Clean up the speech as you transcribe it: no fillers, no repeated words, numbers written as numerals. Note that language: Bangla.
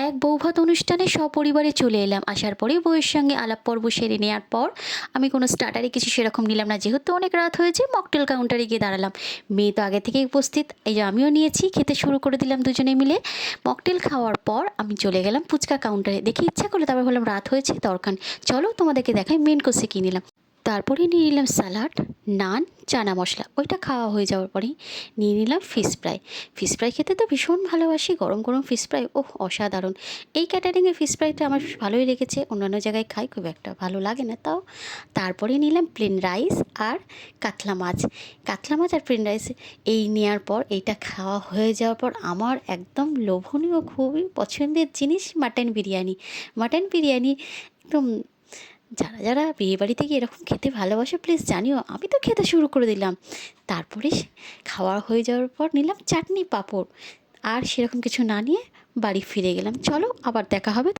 এক বৌভাত অনুষ্ঠানে সপরিবারে চলে এলাম। আসার পরেই বউয়ের সঙ্গে আলাপ পর্ব সেরে নেওয়ার পর আমি কোনো স্টার্টারে কিছু সেরকম নিলাম না, যেহেতু অনেক রাত হয়েছে। মকটেল কাউন্টারে গিয়ে দাঁড়ালাম। মেয়ে তো আগে থেকেই উপস্থিত, এই যে আমিও নিয়েছি, খেতে শুরু করে দিলাম দুজনে মিলে। মকটেল খাওয়ার পর আমি চলে গেলাম ফুচকা কাউন্টারে, দেখে ইচ্ছা করলো, তারপর বললাম রাত হয়েছে, দরকার নেই, চলো তোমাদেরকে দেখাই মেন কোর্সে কী নিলাম। তারপরে নিয়ে নিলাম স্যালাড, নান, চানা মশলা। ওইটা খাওয়া হয়ে যাওয়ার পরেই নিয়ে নিলাম ফিশ ফ্রাই। ফিশ ফ্রাই খেতে তো ভীষণ ভালোবাসি, গরম গরম ফিশ ফ্রাই, ওহ অসাধারণ। এই ক্যাটারিংয়ের ফিশ ফ্রাইটা আমার ভালোই লেগেছে, অন্যান্য জায়গায় খাই খুব একটা ভালো লাগে না তাও। তারপরে নিলাম প্লেন রাইস আর কাতলা মাছ। কাতলা মাছ আর প্লেন রাইস এই নেওয়ার পর, এইটা খাওয়া হয়ে যাওয়ার পর আমার একদম লোভনীয় খুবই পছন্দের জিনিস মাটন বিরিয়ানি। মাটন বিরিয়ানি একদম, যারা যারা বিয়েবাড়িতে গিয়ে এরকম খেতে ভালোবাসে প্লিজ জানিও, আমি তো খেতে শুরু করে দিলাম। তারপরে খাওয়া হয়ে যাওয়ার পর নিলাম চাটনি পাঁপড়, আর সেরকম কিছু না নিয়ে বাড়ি ফিরে গেলাম। চলো আবার দেখা হবে।